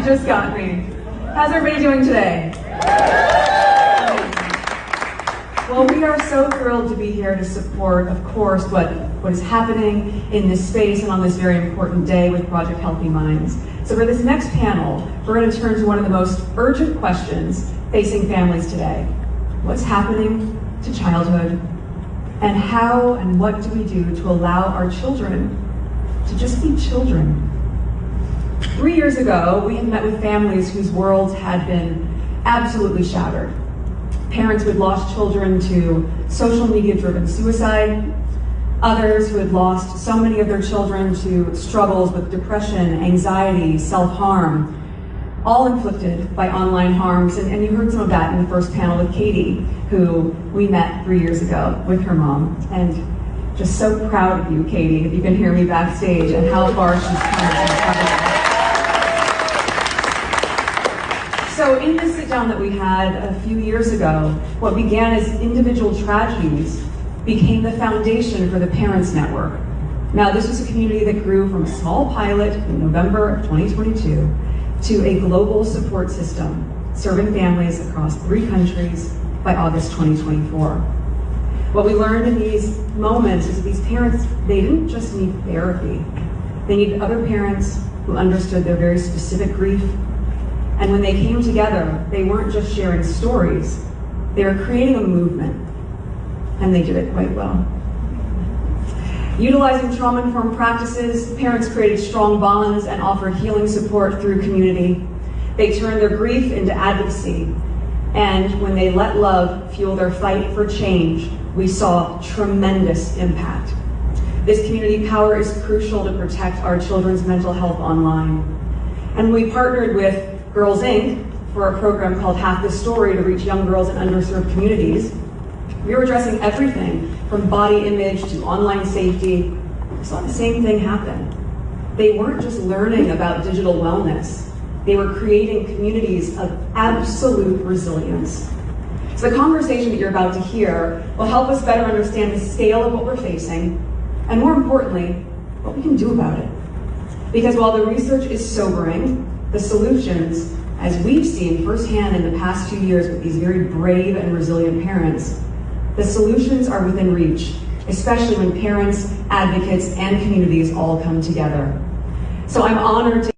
You just got me. How's everybody doing today? Well, we are so thrilled to be here to support, of course, what is happening in this space and on this very important day with Project Healthy Minds. So for this next panel, we're going to turn to one of the most urgent questions facing families today. What's happening to childhood? And how and what do we do to allow our children to just be children? 3 years ago, we had met with families whose worlds had been absolutely shattered. Parents who had lost children to social media-driven suicide, others who had lost so many of their children to struggles with depression, anxiety, self-harm, all inflicted by online harms. And you heard some of that in the first panel with Katie, who we met 3 years ago with her mom. And just so proud of you, Katie, if you can hear me backstage, and how far she's come. So in this sit-down that we had a few years ago, what began as individual tragedies became the foundation for the Parents Network. Now, this was a community that grew from a small pilot in November of 2022 to a global support system serving families across 3 countries by August 2024. What we learned in these moments is that these parents, they didn't just need therapy. They needed other parents who understood their very specific grief. And when they came together, they weren't just sharing stories, they were creating a movement, and they did it quite well. Utilizing trauma-informed practices, parents created strong bonds and offered healing support through community. They turned their grief into advocacy, and when they let love fuel their fight for change, we saw tremendous impact. This community power is crucial to protect our children's mental health online. And we partnered with Girls Inc. for a program called Half the Story to reach young girls in underserved communities. We were addressing everything from body image to online safety. We saw the same thing happen. They weren't just learning about digital wellness. They were creating communities of absolute resilience. So the conversation that you're about to hear will help us better understand the scale of what we're facing, and more importantly, what we can do about it. Because while the research is sobering, the solutions, as we've seen firsthand in the past few years with these very brave and resilient parents, the solutions are within reach, especially when parents, advocates, and communities all come together. So I'm honored to